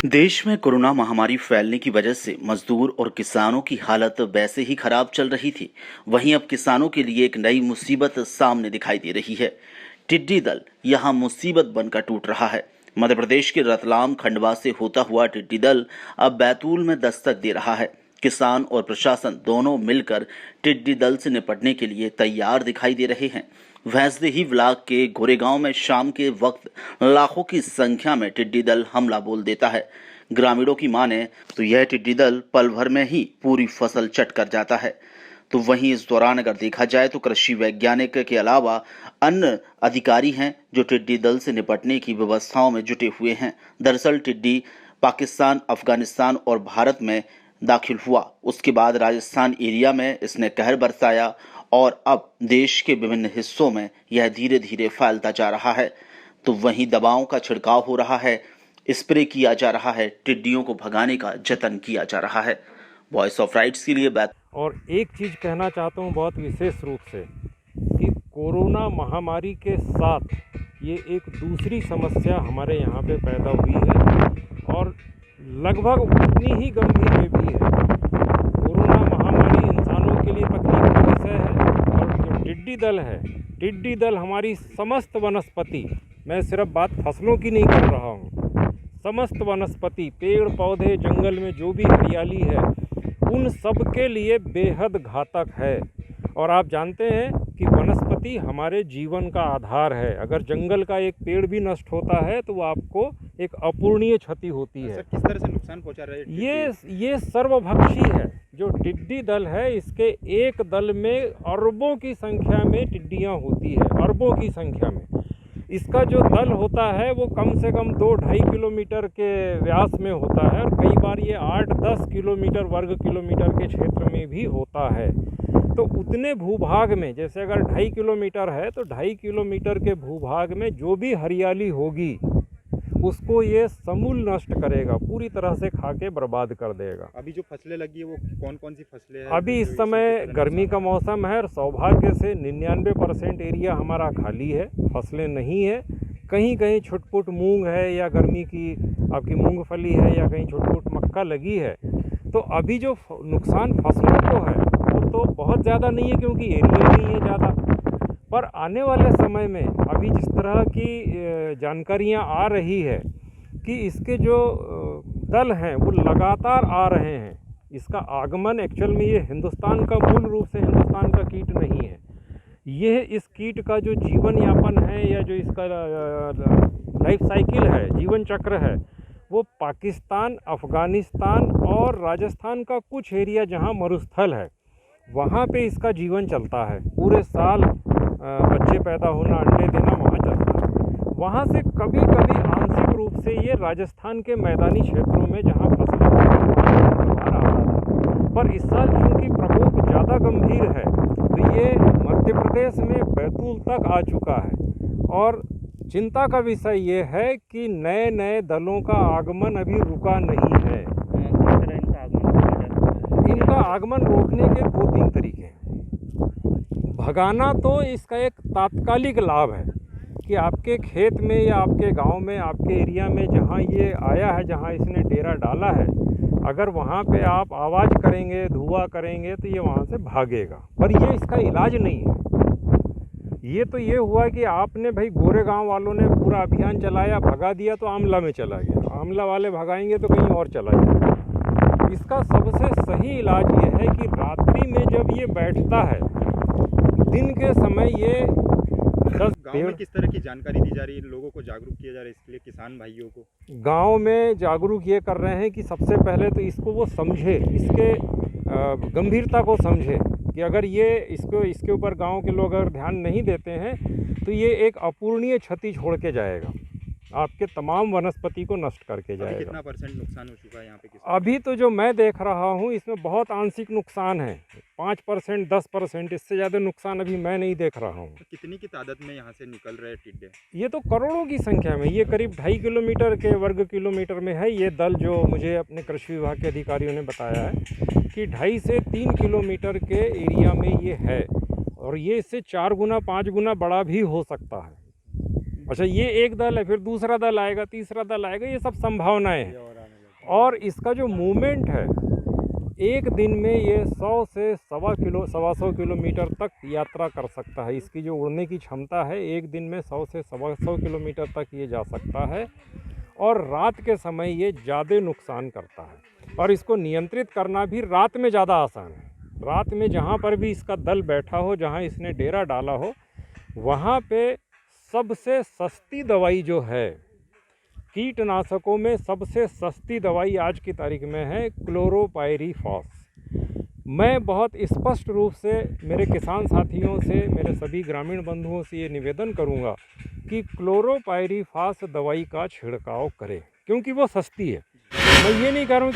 देश में कोरोना महामारी फैलने की वजह से मजदूर और किसानों की हालत वैसे ही खराब चल रही थी। वहीं अब किसानों के लिए एक नई मुसीबत सामने दिखाई दे रही है। टिड्डी दल यहां मुसीबत बनकर टूट रहा है। मध्य प्रदेश के रतलाम खंडवा से होता हुआ टिड्डी दल अब बैतूल में दस्तक दे रहा है। किसान और प्रशासन दोनों मिलकर टिड्डी दल से निपटने के लिए तैयार दिखाई दे रहे हैं। भैंसदेही ब्लॉक के गोरेगांव में शाम के वक्त लाखों की संख्या में टिड्डी दल हमला बोल देता है। ग्रामीणों की माने तो यह टिड्डी दल पल भर में ही पूरी फसल चट कर जाता है। तो वहीं इस दौरान अगर देखा जाए तो कृषि वैज्ञानिक के अलावा अन्य अधिकारी हैं जो टिड्डी दल से निपटने की व्यवस्थाओं में जुटे हुए हैं। दरअसल टिड्डी पाकिस्तान, अफगानिस्तान और भारत में दाखिल हुआ, उसके बाद राजस्थान एरिया में इसने कहर बरसाया और अब देश के विभिन्न हिस्सों में यह धीरे धीरे फैलता जा रहा है। तो वहीं दवाओं का छिड़काव हो रहा है, स्प्रे किया जा रहा है, टिड्डियों को भगाने का जतन किया जा रहा है। वॉइस ऑफ राइट्स के लिए बात। और एक चीज़ कहना चाहता हूँ बहुत विशेष रूप से कि कोरोना महामारी के साथ ये एक दूसरी समस्या हमारे यहाँ पे पैदा हुई है और लगभग उतनी ही गंभीर ये भी है। कोरोना महामारी इंसानों के लिए तकलीफ का विषय है और जो टिड्डी दल है, टिड्डी दल हमारी समस्त वनस्पति, मैं सिर्फ बात फसलों की नहीं कर रहा हूँ, समस्त वनस्पति, पेड़ पौधे, जंगल में जो भी हरियाली है, उन सब के लिए बेहद घातक है। और आप जानते हैं कि वनस्पति हमारे जीवन का आधार है। अगर जंगल का एक पेड़ भी नष्ट होता है तो वो आपको एक अपूरणीय क्षति होती है। किस तरह से नुकसान पहुंचा रहे हैं? ये सर्वभक्षी है। जो टिड्डी दल है, इसके एक दल में अरबों की संख्या में टिड्डियां होती है, अरबों की संख्या में। इसका जो दल होता है वो कम से कम 2-2.5 किलोमीटर के व्यास में होता है और कई बार ये 8-10 किलोमीटर वर्ग किलोमीटर के क्षेत्र में भी होता है। तो उतने भूभाग में, जैसे अगर 2.5 किलोमीटर है तो 2.5 किलोमीटर के भूभाग में जो भी हरियाली होगी उसको ये समूल नष्ट करेगा, पूरी तरह से खा के बर्बाद कर देगा। अभी जो फसलें लगी है वो कौन कौन सी फसलें हैं? अभी इस समय गर्मी का मौसम है और सौभाग्य से 99% एरिया हमारा खाली है, फसलें नहीं है। कहीं कहीं छुटपुट मूंग है या गर्मी की आपकी मूंगफली है या कहीं छुटपुट मक्का लगी है। तो अभी जो नुकसान फसलों को है वो तो बहुत ज़्यादा नहीं है क्योंकि एरिया नहीं है ज़्यादा, पर आने वाले समय में अभी जिस तरह की जानकारियां आ रही है कि इसके जो दल हैं वो लगातार आ रहे हैं। इसका आगमन एक्चुअल में ये हिंदुस्तान का मूल रूप से हिंदुस्तान का कीट नहीं है। यह इस कीट का जो जीवन यापन है या जो इसका लाइफ साइकिल है, जीवन चक्र है, वो पाकिस्तान, अफ़गानिस्तान और राजस्थान का कुछ एरिया जहाँ मरुस्थल है वहाँ पे इसका जीवन चलता है। पूरे साल बच्चे पैदा होना, अंडे देना वहाँ चलता है। वहाँ से कभी कभी आंशिक रूप से ये राजस्थान के मैदानी क्षेत्रों में जहाँ फसलें बाहर आता था, पर इस साल चूँकि प्रकोप ज़्यादा गंभीर है तो ये मध्य प्रदेश में बैतूल तक आ चुका है। और चिंता का विषय ये है कि नए नए दलों का आगमन अभी रुका नहीं है। इनका आगमन रोकने के 2-3 तरीके हैं। भगाना तो इसका एक तात्कालिक लाभ है कि आपके खेत में या आपके गांव में, आपके एरिया में जहां ये आया है, जहां इसने डेरा डाला है, अगर वहां पे आप आवाज़ करेंगे, धुआं करेंगे तो ये वहां से भागेगा। पर ये इसका इलाज नहीं है। ये हुआ कि आपने भाई गोरेगांव वालों ने पूरा अभियान चलाया, भगा दिया तो आमला में चला गया, आमला वाले भगाएंगे तो कहीं और चला जाएगा। इसका सबसे सही इलाज ये है कि रात्रि में जब ये बैठता है, दिन के समय ये 10 गाँव में किस तरह की जानकारी दी जा रही है, लोगों को जागरूक किया जा रहा है इसके लिए, किसान भाइयों को? गांव में जागरूक ये कर रहे हैं कि सबसे पहले तो इसको वो समझे, इसके गंभीरता को समझे कि अगर ये इसके ऊपर गांव के लोग अगर ध्यान नहीं देते हैं तो ये एक अपूरणीय क्षति छोड़ के जाएगा, आपके तमाम वनस्पति को नष्ट करके जाएगा। कितना % नुकसान हो चुका है यहाँ पे? अभी तो जो मैं देख रहा हूँ इसमें बहुत आंशिक नुकसान है, 5%, 10%, इससे ज़्यादा नुकसान अभी मैं नहीं देख रहा हूँ। तो कितनी की तादाद में यहाँ से निकल रहे टिड्डे? ये तो करोड़ों की संख्या में, ये करीब 2.5 किलोमीटर के वर्ग किलोमीटर में है ये दल, जो मुझे अपने कृषि विभाग के अधिकारियों ने बताया है कि 2.5 से 3 किलोमीटर के एरिया में ये है और ये इससे 4 गुना 5 गुना बड़ा भी हो सकता है। अच्छा, ये एक दल है, फिर दूसरा दल आएगा, तीसरा दल आएगा, ये सब संभावनाएं हैं। और इसका जो मूवमेंट है, एक दिन में ये 100 से सवा सौ किलोमीटर तक यात्रा कर सकता है। इसकी जो उड़ने की क्षमता है, एक दिन में 100 से सवा सौ किलोमीटर तक ये जा सकता है और रात के समय ये ज़्यादा नुकसान करता है और इसको नियंत्रित करना भी रात में ज़्यादा आसान है। रात में जहाँ पर भी इसका दल बैठा हो, जहाँ इसने डेरा डाला हो, वहाँ पे सबसे सस्ती दवाई जो है, कीटनाशकों में सबसे सस्ती दवाई आज की तारीख में है क्लोरोपाइरीफॉस। मैं बहुत स्पष्ट रूप से मेरे किसान साथियों से, मेरे सभी ग्रामीण बंधुओं से ये निवेदन करूंगा कि क्लोरोपाइरीफॉस दवाई का छिड़काव करें, क्योंकि वो सस्ती है। मैं ये नहीं कह रहा हूँ कि